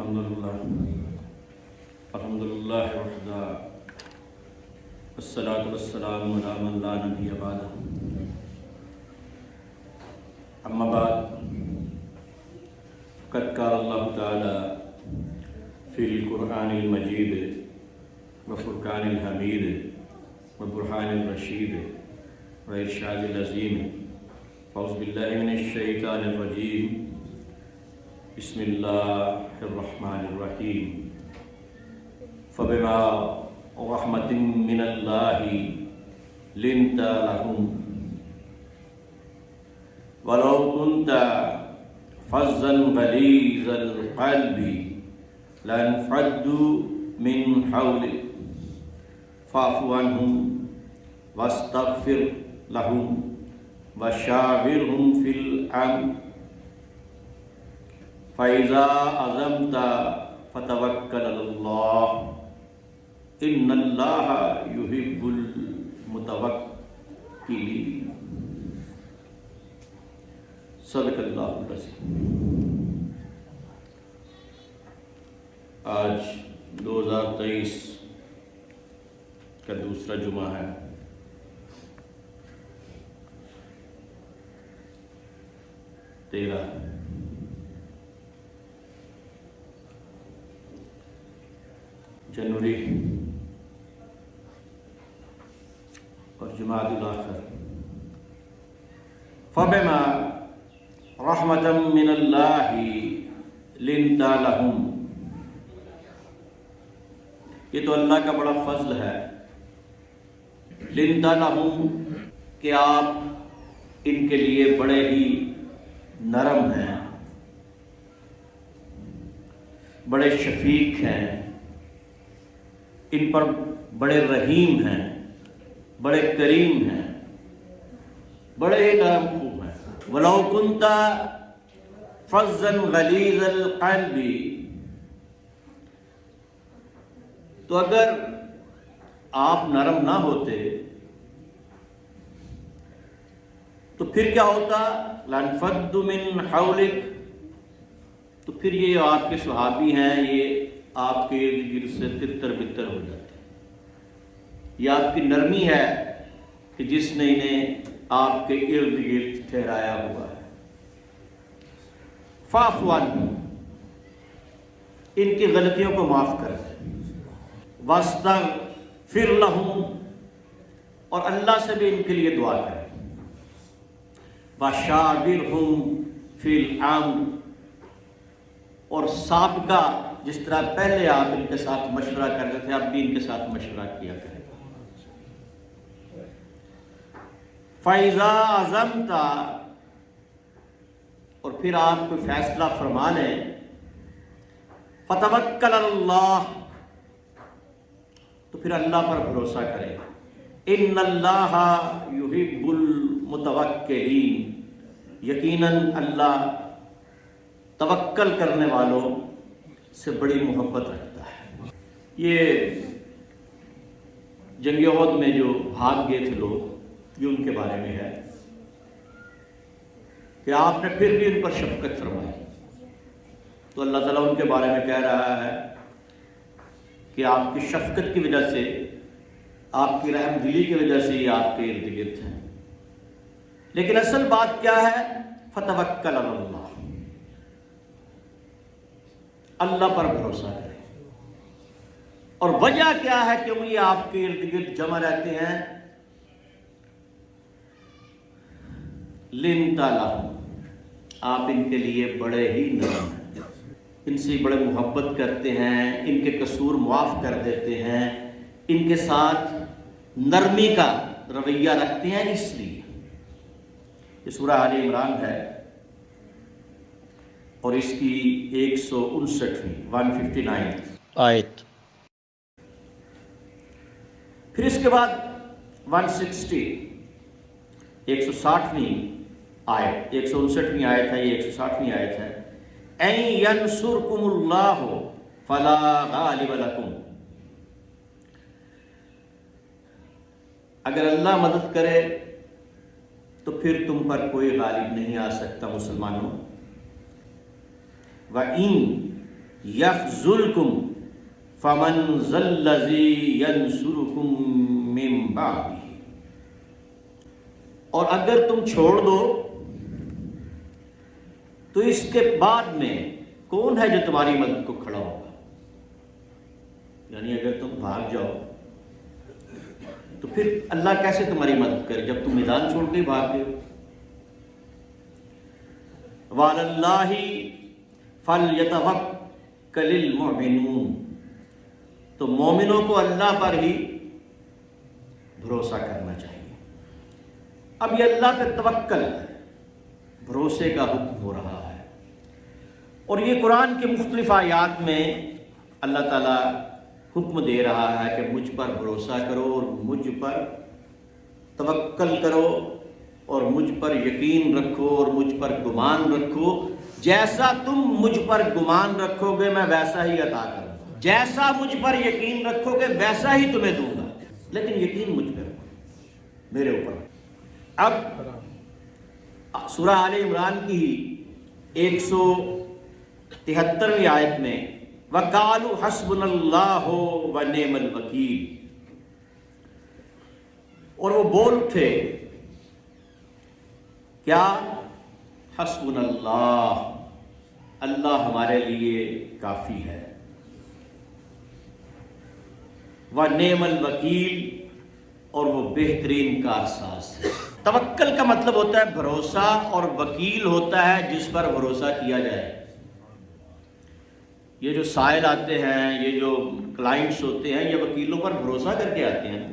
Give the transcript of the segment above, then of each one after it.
الحمدللہ وحدہ والصلاة والسلام علی من لا نبی بعدہ اما بعد فقد قال اللہ تعالی فی القرآن المجید وفرقان الحمید وبرہان الرشید وارشاد العظیم فاعوذ باللہ من الشیطان الرجیم بسم اللہ الرحمن الرحیم فبما رحمت من اللہ لنت لهم ولو كنت فظا غلیظ القلب لانفضوا من حولك فاعف عنهم واستغفر لهم وشاورهم في الأمر فإذا عزمت فتوكل على الله إن الله يحب المتوكلين صدق اللہ العظیم۔ آج 2023 کا دوسرا جمعہ ہے۔ جنوری اور جمادی الاخر۔ فبما رحمۃ من اللہ لنت لهم، یہ تو اللہ کا بڑا فضل ہے۔ لنت لهم کہ آپ ان کے لیے بڑے ہی نرم ہیں، بڑے شفیق ہیں، ان پر بڑے رحیم ہیں، بڑے کریم ہیں، بڑے نرم خوب ہیں۔ وَلَوْ كُنْتَ فَظًّا غَلِيظَ الْقَلْبِ، تو اگر آپ نرم نہ ہوتے تو پھر کیا ہوتا؟ لَانْفَضُّوا مِنْ حَوْلِكَ، تو پھر یہ آپ کے صحابی ہیں، یہ آپ کے ارد گرد سے تتر بتر ہو جاتے ہیں۔ یہ آپ کی نرمی ہے کہ جس نے انہیں آپ کے ارد گرد ٹھہرایا ہوا ہے۔ فاعف عنہم، ان کی غلطیوں کو معاف کر دیں۔ واستغفر لہم، اور اللہ سے بھی ان کے لیے دعا کریں۔ وشاورہم فی الامر، اور سابقہ جس طرح پہلے آپ ان کے ساتھ مشورہ کرتے تھے، اب بھی ان کے ساتھ مشورہ کیا کریں۔ فَإِذَا عَزَمْتَ، اور پھر آپ کوئی فیصلہ فرما لیں، فَتَوَكَّلْ عَلَى اللَّهِ، تو پھر اللہ پر بھروسہ کریں۔ إِنَّ اللَّهَ يُحِبُّ الْمُتَوَكِّلِينَ، یقیناً اللہ توکل کرنے والوں سے بڑی محبت رکھتا ہے۔ یہ جنگ احد میں جو بھاگ گئے تھے لوگ، یہ ان کے بارے میں ہے کہ آپ نے پھر بھی ان پر شفقت فرمائی، تو اللہ تعالیٰ ان کے بارے میں کہہ رہا ہے کہ آپ کی شفقت کی وجہ سے، آپ کی رحم دلی کی وجہ سے یہ آپ کے ارد گرد ہیں۔ لیکن اصل بات کیا ہے؟ فتوکل علی اللہ، اللہ پر بھروسہ کریں۔ اور وجہ کیا ہے کہ یہ آپ کے ارد گرد جمع رہتے ہیں؟ لنت لہم، آپ ان کے لیے بڑے ہی نرم ہیں، ان سے بڑے محبت کرتے ہیں، ان کے قصور معاف کر دیتے ہیں، ان کے ساتھ نرمی کا رویہ رکھتے ہیں۔ اس لیے یہ سورہ آل عمران ہے اور اس کی 159 آیت۔ پھر اس کے بعد 160ویں آیت، 159ویں آیت ہے، یہ 160ویں آیت ہے۔ اَن يَنْصُرْكُمُ اللَّهُ فَلَا غَالِبَ لَكُمْ، اگر اللہ مدد کرے تو پھر تم پر کوئی غالب نہیں آ سکتا مسلمانوں۔ وَإِن یخذلکم فمن ذا الذی ینصرکم من بعدہ، اور اگر تم چھوڑ دو تو اس کے بعد میں کون ہے جو تمہاری مدد کو کھڑا ہوگا؟ یعنی اگر تم بھاگ جاؤ تو پھر اللہ کیسے تمہاری مدد کرے جب تم میدان چھوڑ کے بھاگ گئے؟ وعلی اللہ فلیتوکل المؤمنون، تو مومنوں کو اللہ پر ہی بھروسہ کرنا چاہیے۔ اب یہ اللہ پہ توکل ہے، بھروسے کا حکم ہو رہا ہے، اور یہ قرآن کے مختلف آیات میں اللہ تعالیٰ حکم دے رہا ہے کہ مجھ پر بھروسہ کرو اور مجھ پر توکل کرو اور مجھ پر یقین رکھو اور مجھ پر گمان رکھو، جیسا تم مجھ پر گمان رکھو گے میں ویسا ہی عطا کروں گا، جیسا مجھ پر یقین رکھو گے ویسا ہی تمہیں دوں گا، لیکن یقین مجھ پہ رکھو، میرے اوپر۔ اب سورہ آل عمران کی 173ویں آیت میں وَقَالُوا حَسْبُنَا اللَّهُ وَنِعْمَ الْوَكِيلُ، اور وہ بول اٹھے کیا؟ حسبنا اللہ، اللہ ہمارے لیے کافی ہے، وَنِعْمَ الْوَكِيلُ، اور وہ بہترین کارساز ہے۔ توکل کا مطلب ہوتا ہے بھروسہ، اور وکیل ہوتا ہے جس پر بھروسہ کیا جائے۔ یہ جو سائل آتے ہیں، یہ جو کلائنٹس ہوتے ہیں، یہ وکیلوں پر بھروسہ کر کے آتے ہیں،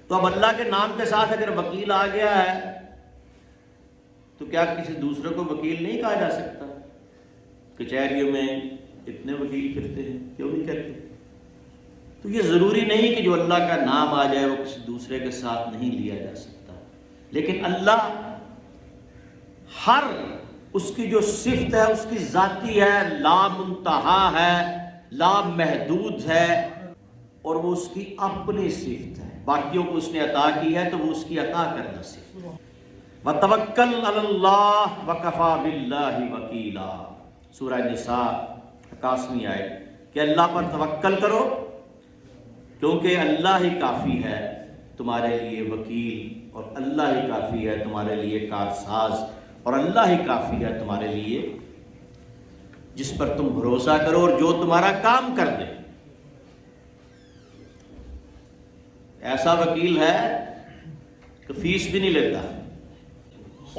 تو اب اللہ کے نام کے ساتھ اگر وکیل آ گیا ہے تو کیا کسی دوسرے کو وکیل نہیں کہا جا سکتا؟ کچہریوں میں اتنے وکیل پھرتے ہیں، کیوں نہیں کہتے؟ تو یہ ضروری نہیں کہ جو اللہ کا نام آ جائے وہ کسی دوسرے کے ساتھ نہیں لیا جا سکتا، لیکن اللہ ہر اس کی جو صفت ہے اس کی ذاتی ہے، لا منتہا ہے، لا محدود ہے، اور وہ اس کی اپنی صفت ہے، باقیوں کو اس نے عطا کی ہے تو وہ اس کی عطا کرنا صفت ہے۔ وَتَوَكَّلْ عَلَى اللَّهِ وَكَفَى بِاللَّهِ وَكِيلًا، سورہ نساء 81ویں آیت، کہ اللہ پر توکل کرو کیونکہ اللہ ہی کافی ہے تمہارے لیے وکیل، اور اللہ ہی کافی ہے تمہارے لیے کارساز، اور اللہ ہی کافی ہے تمہارے لیے جس پر تم بھروسہ کرو اور جو تمہارا کام کر دے۔ ایسا وکیل ہے کہ فیس بھی نہیں لیتا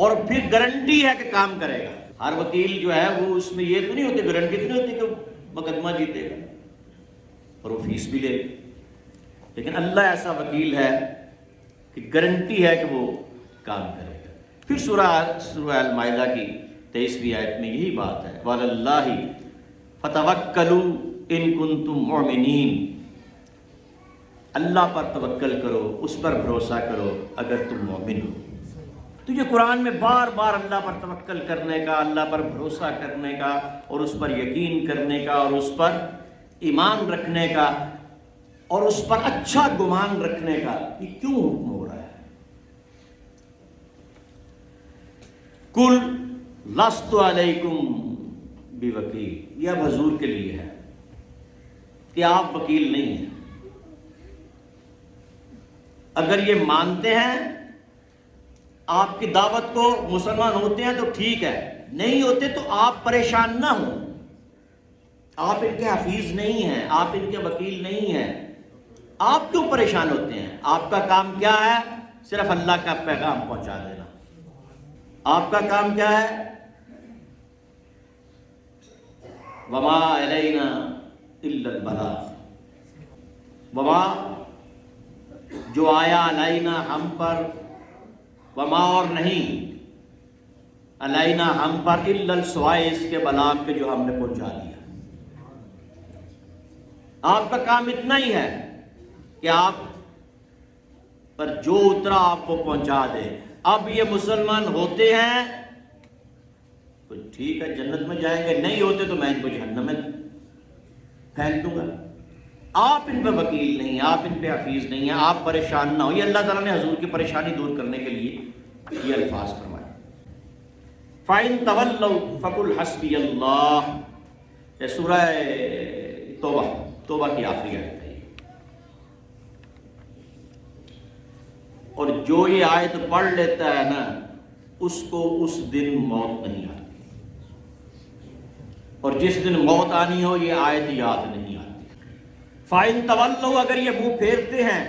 اور پھر گارنٹی ہے کہ کام کرے گا۔ ہر وکیل جو ہے وہ اس میں یہ تو نہیں ہوتی، گارنٹی تو نہیں ہوتی کہ مقدمہ جیتے گا اور وہ فیس بھی لے گا، لیکن اللہ ایسا وکیل ہے کہ گارنٹی ہے کہ وہ کام کرے گا۔ پھر سورہ المائدہ کی 23ویں آیت میں یہی بات ہے، وَعَلَى اللَّهِ فَتَوَكَّلُوا إِن كُنتُم مُّؤْمِنِينَ، اللہ پر توکل کرو، اس پر بھروسہ کرو اگر تم مومن ہو۔ تو یہ قرآن میں بار بار اللہ پر توکل کرنے کا، اللہ پر بھروسہ کرنے کا، اور اس پر یقین کرنے کا، اور اس پر ایمان رکھنے کا، اور اس پر اچھا گمان رکھنے کا، یہ کیوں حکم ہو رہا ہے؟ کل لست علیکم بوکیل، یہ اب حضور کے لیے ہے کہ آپ وکیل نہیں ہیں۔ اگر یہ مانتے ہیں آپ کی دعوت کو، مسلمان ہوتے ہیں تو ٹھیک ہے، نہیں ہوتے تو آپ پریشان نہ ہوں، آپ ان کے حفیظ نہیں ہیں، آپ ان کے وکیل نہیں ہیں، آپ کیوں پریشان ہوتے ہیں؟ آپ کا کام کیا ہے؟ صرف اللہ کا پیغام پہنچا دینا۔ آپ کا کام کیا ہے؟ وما علینا الا البلاغ، وما جو آیا علینا ہم پر، وما اور نہیں، علینا ہم پر، الا سوائے اس کے بلاغ کے جو ہم نے پہنچا دیا۔ آپ کا کام اتنا ہی ہے کہ آپ پر جو اترا آپ کو پہنچا دے۔ اب یہ مسلمان ہوتے ہیں تو ٹھیک ہے جنت میں جائیں گے، نہیں ہوتے تو میں ان کو جہنم میں پھینک دوں گا۔ آپ ان پہ وکیل نہیں، آپ ان پہ حفیظ نہیں ہیں، آپ پریشان نہ ہو۔ یہ اللہ تعالیٰ نے حضور کی پریشانی دور کرنے کے لیے یہ الفاظ فرمائے۔ فَإِن تَوَلَّوْا فَقُلْ حَسْبِيَ اللَّهُ، یہ سورہ توبہ کی آخری آیت ہے. اور جو یہ آیت پڑھ لیتا ہے نا اس کو اس دن موت نہیں آتی، اور جس دن موت آنی ہو یہ آیت یاد نہیں آتی. فَإِن تَوَلَّوْا، اگر یہ منہ پھیرتے ہیں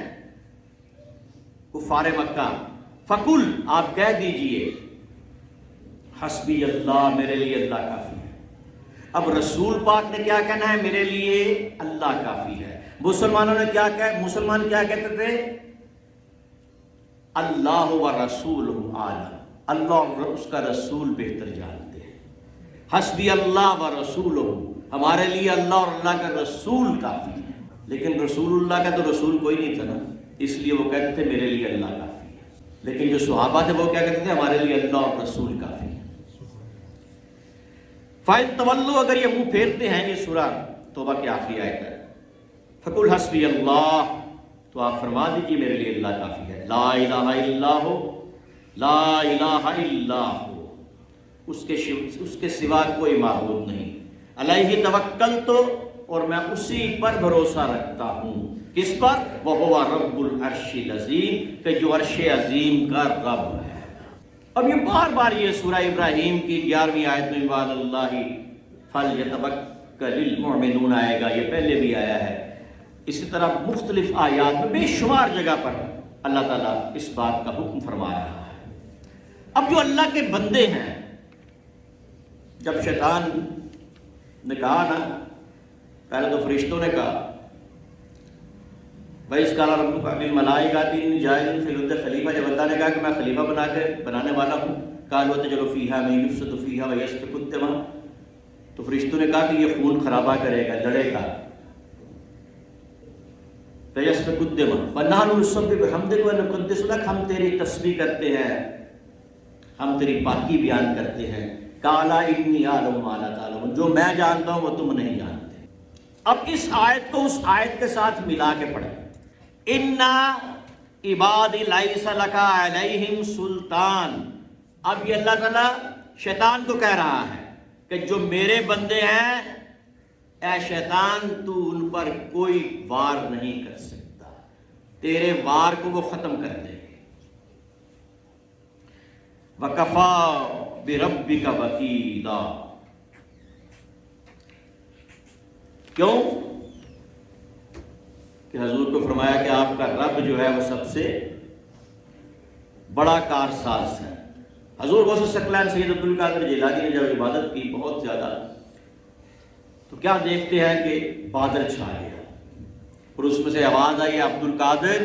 کفار مکہ، فَقُلْ، آپ کہہ دیجئے، حسبی اللہ، میرے لیے اللہ کافی ہے. اب رسول پاک نے کیا کہنا ہے؟ میرے لیے اللہ کافی ہے. مسلمانوں نے کیا کہا؟ مسلمان کیا کہتے تھے؟ اللہ و رسول عالم، اللہ اور اس کا رسول بہتر جانتے ہیں. حسبی اللہ و رسول، ہمارے لیے اللہ اور اللہ کا رسول کافی ہے. لیکن رسول اللہ کا تو رسول کوئی نہیں تھا نا، اس لیے وہ کہتے تھے میرے لیے اللہ کافی ہے. لیکن جو صحابہ تھے وہ کیا کہتے تھے؟ ہمارے لیے اللہ اور رسول کافی ہے. فَإِن تَوَلُّوا، اگر یہ منہ پھیرتے ہیں، یہ سورہ توبہ کی آخری آیت ہے. فَقُلْ حَسْبِيَ اللَّهُ، تو آپ فرما دیجیے میرے لیے اللہ کافی ہے. لا الہ الا ہو، لا الہ الا ہو، اس کے سوا کوئی معبود نہیں. علیہ توکلت، اور میں اسی پر بھروسہ رکھتا ہوں. کس پر؟ وَهُوَ رَبُّ الْعَرْشِ الْعَظِيمِ، کہ جو عرش عظیم کا رب ہے. اب یہ بار بار یہ سورہ ابراہیم کی 11ویں آیت میں وَعَلَى اللَّهِ فَلْيَتَوَكَّلِ الْمُؤْمِنُونَ آئے گا، یہ پہلے بھی آیا ہے. اسی طرح مختلف آیات میں بے شمار جگہ پر اللہ تعالیٰ اس بات کا حکم فرما رہا ہے. اب جو اللہ کے بندے ہیں، جب شیطان نے کہا نا، پہلے تو فرشتوں نے کہا وَإِذْ قَالَ رَبُّكَ لِلْمَلَائِكَةِ إِنِّي جَاعِلٌ فِي الْأَرْضِ خلیفہ، جب اللہ نے کہا کہ میں خلیفہ بنانے والا ہوں، قَالُوا أَتَجْعَلُ فِيهَا مَن يُفْسِدُ فِيهَا وَيَسْفِكُ الدِّمَاءَ، تو فرشتوں نے کہا کہ یہ خون خرابہ کرے گا، لڑے گا. فَيَسْفِكُ الدِّمَاءَ وَنَحْنُ نُسَبِّحُ بِحَمْدِكَ وَنُقَدِّسُ لَكَ، ہم تیری تسبیح کرتے ہیں، ہم تیری پاکی بیان کرتے ہیں. قَالَ إِنِّي أَعْلَمُ مَا لَا تَعْلَمُونَ، جو میں جانتا ہوں وہ تم نہیں جانتے. اب اس آیت کو اس آیت کے ساتھ ملا کے پڑھیں. اِنَّا عِبَادِي لَيْسَ لَكَ عَلَيْهِمْ سُلْطَانٌ. اب یہ اللہ تعالیٰ شیطان کو کہہ رہا ہے کہ جو میرے بندے ہیں، اے شیطان تو ان پر کوئی وار نہیں کر سکتا، تیرے وار کو وہ ختم کر دے گے. وَكَفَى بِرَبِّكَ وَكِيلًا. کیوں؟ کہ حضور کو فرمایا کہ آپ کا رب جو ہے وہ سب سے بڑا کارساز ہے. حضور غوث الثقلین سید عبدالقادر جیلانی نے جب عبادت کی بہت زیادہ، تو کیا دیکھتے ہیں کہ بادل چھا گیا اور اس میں سے آواز آئی، عبدالقادر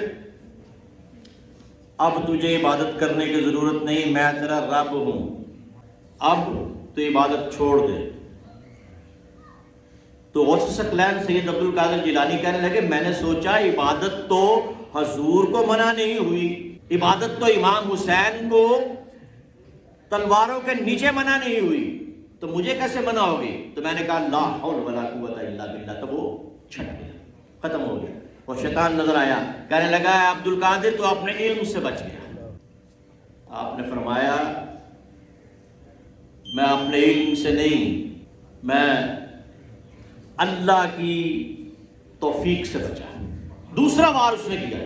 اب تجھے عبادت کرنے کی ضرورت نہیں، میں تیرا رب ہوں، اب تو عبادت چھوڑ دے. تو غوث الثقلین سید عبدالقادر جیلانی کہنے لگے میں نے سوچا عبادت تو حضور کو منع نہیں ہوئی، عبادت تو امام حسین کو تلواروں کے نیچے منع نہیں ہوئی، تو مجھے کیسے منع ہوگی؟ تو میں نے کہا لا حول ولا قوت الا باللہ، تو وہ چھٹ گیا، ختم ہو گیا. اور شیطان نظر آیا، کہنے لگا عبدالقادر تو اپنے علم سے بچ گیا. آپ نے فرمایا میں اپنے علم سے نہیں، میں اللہ کی توفیق سے بچا. دوسرا وار اس نے کیا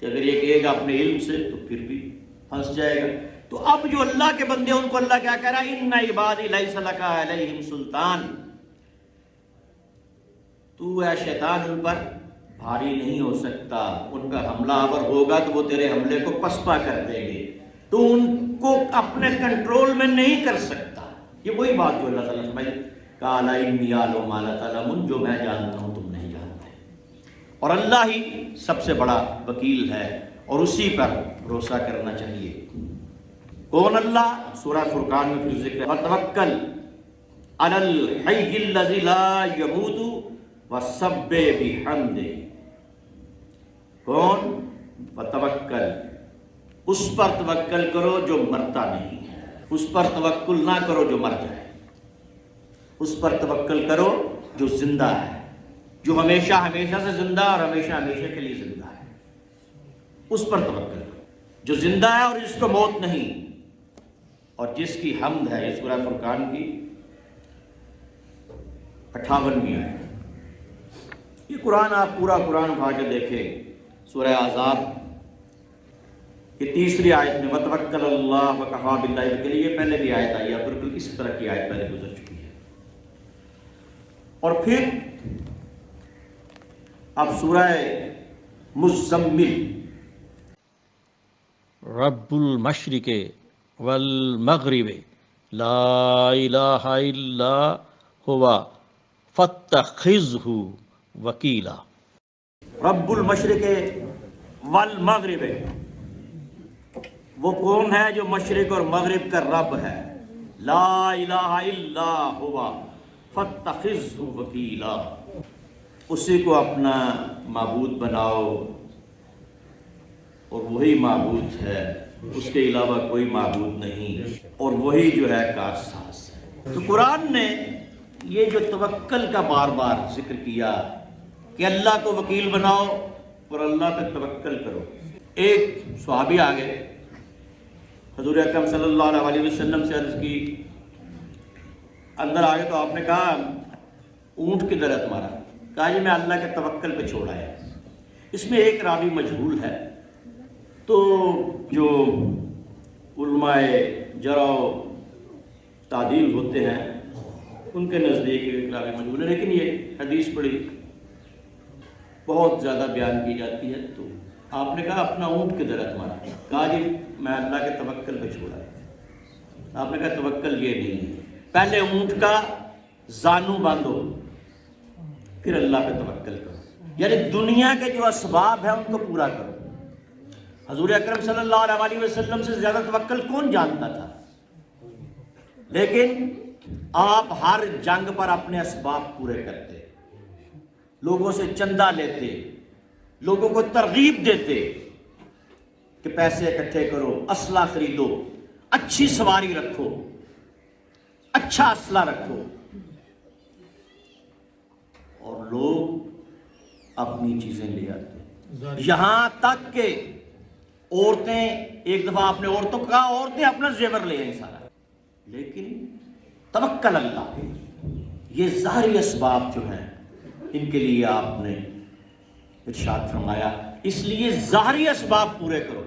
کہ اگر یہ کہے گا اپنے علم سے تو پھر بھی پھنس جائے گا. تو اب جو اللہ کے بندے ان کو اللہ کیا کہہ رہا ہے؟ ان عبادی لیس لک علیہم سلطان، تو اے شیطان ان پر بھاری نہیں ہو سکتا، ان کا حملہ آور ہوگا تو وہ تیرے حملے کو پسپا کر دیں گے، تو ان کو اپنے کنٹرول میں نہیں کر سکتا. یہ وہی بات جو اللہ تعالیٰ نے فرمائی قَالَ إِنِّي أَعْلَمُ مَا لَا تَعْلَمُونَ، جو میں جانتا ہوں تم نہیں جانتے. اور اللہ ہی سب سے بڑا وکیل ہے اور اسی پر بھروسہ کرنا چاہیے. کون اللہ؟ سورہ فرقان میں پھر ذکر ہے وَتَوَكَّلْ عَلَى الْحَيِّ الَّذِي لَا يَمُوتُ وَسَبِّحْ بِحَمْدِهِ. کون؟ وَتَوَكَّلْ، اس پر توکل کرو جو مرتا نہیں ہے، اس پر توکل نہ کرو جو مر جائے. اس پر توکل کرو جو زندہ ہے، جو ہمیشہ ہمیشہ سے زندہ اور ہمیشہ ہمیشہ کے لیے زندہ ہے. اس پر توکل کرو جو زندہ ہے اور جس کو موت نہیں، اور جس کی حمد ہے. یہ سورہ فرقان کی 58ویں آیت۔ یہ قرآن آپ پورا قرآن اٹھا کے دیکھیں، سورہ احزاب کہ تیسری آیت میں وتوکل اللہ وکفی باللہ وکیلا، یہ پہلے بھی آیت آئی ہے، بالکل اسی طرح کی آیت پہلے گزر چکی ہے۔ اور پھر اب سورہ مزمل، رب المشرق والمغرب لا الہ الا ہوا فاتخذہ وکیلا۔ رب المشرق والمغرب، وہ کون ہے جو مشرق اور مغرب کا رب ہے؟ لا الہ الا ہوا فاتخذہ وکیلا، اسی کو اپنا معبود بناؤ، اور وہی معبود ہے، اس کے علاوہ کوئی معبود نہیں، اور وہی جو ہے کارساز ہے۔ تو قرآن نے یہ جو توکل کا بار بار ذکر کیا کہ اللہ کو وکیل بناؤ اور اللہ پہ توکل کرو۔ ایک صحابی آگے حضور اکرم صلی اللہ علیہ وسلم سے عرض کی، اندر آگے تو آپ نے کہا اونٹ کدھر ہے تمہارا؟ کہا جی میں اللہ کے توکل پہ چھوڑا ہے۔ اس میں ایک راوی مجہول ہے، تو جو علماء جرح و تعدیل ہوتے ہیں ان کے نزدیک ایک راوی مجہول ہے، لیکن یہ حدیث بڑی بہت زیادہ بیان کی جاتی ہے۔ تو آپ نے کہا اپنا اونٹ کدھر ہے تمہارا؟ کہا جی میں اللہ کے توکل پہ چھوڑا ہے۔ آپ نے کہا توکل یہ نہیں ہے، پہلے اونٹ کا زانو باندھو پھر اللہ پہ توکل کرو، یعنی دنیا کے جو اسباب ہیں ان کو پورا کرو۔ حضور اکرم صلی اللہ علیہ وسلم سے زیادہ توکل کون جانتا تھا، لیکن آپ ہر جنگ پر اپنے اسباب پورے کرتے، لوگوں سے چندہ لیتے، لوگوں کو ترغیب دیتے کہ پیسے اکٹھے کرو، اسلحہ خریدو، اچھی سواری رکھو، اچھا اسلحہ رکھو، اور لوگ اپنی چیزیں لے آتے، یہاں تک کہ عورتیں، ایک دفعہ آپ نے عورتوں کو کہا عورتیں اپنا زیور لے آئیں سارا، لیکن توکل اللہ پہ۔ یہ ظاہری اسباب جو ہیں ان کے لیے آپ نے ارشاد فرمایا، اس لیے ظاہری اسباب پورے کرو۔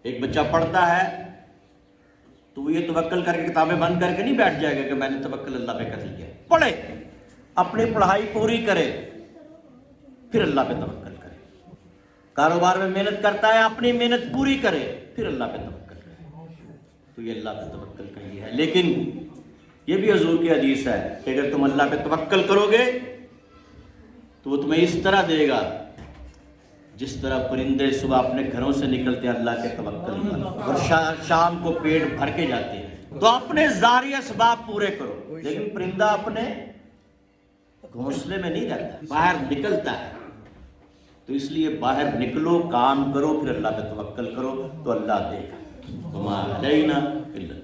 ایک بچہ پڑھتا ہے تو وہ یہ توکل کر کے کتابیں بند کر کے نہیں بیٹھ جائے گا کہ میں نے توکل اللہ پہ کر لیا، پڑھے، اپنی پڑھائی پوری کرے، پھر اللہ پہ توکل کرے۔ کاروبار میں محنت کرتا ہے، اپنی محنت پوری کرے، پھر اللہ پہ توکل کرے۔ تو یہ اللہ پہ توکل کا یہ ہے۔ لیکن یہ بھی حضور کی حدیث ہے کہ اگر تم اللہ پہ توکل کرو گے تو وہ تمہیں اس طرح دے گا جس طرح پرندے صبح اپنے گھروں سے نکلتے ہیں اللہ کے توکل پر، اور شام کو پیٹ بھر کے جاتے ہیں۔ تو اپنے ظاہری اسباب پورے کرو، لیکن پرندہ اپنے گھونسلے میں نہیں رہتا، باہر نکلتا ہے۔ تو اس لیے باہر نکلو، کام کرو، پھر اللہ پہ توکل کرو تو اللہ دے گا۔ وما علینا الا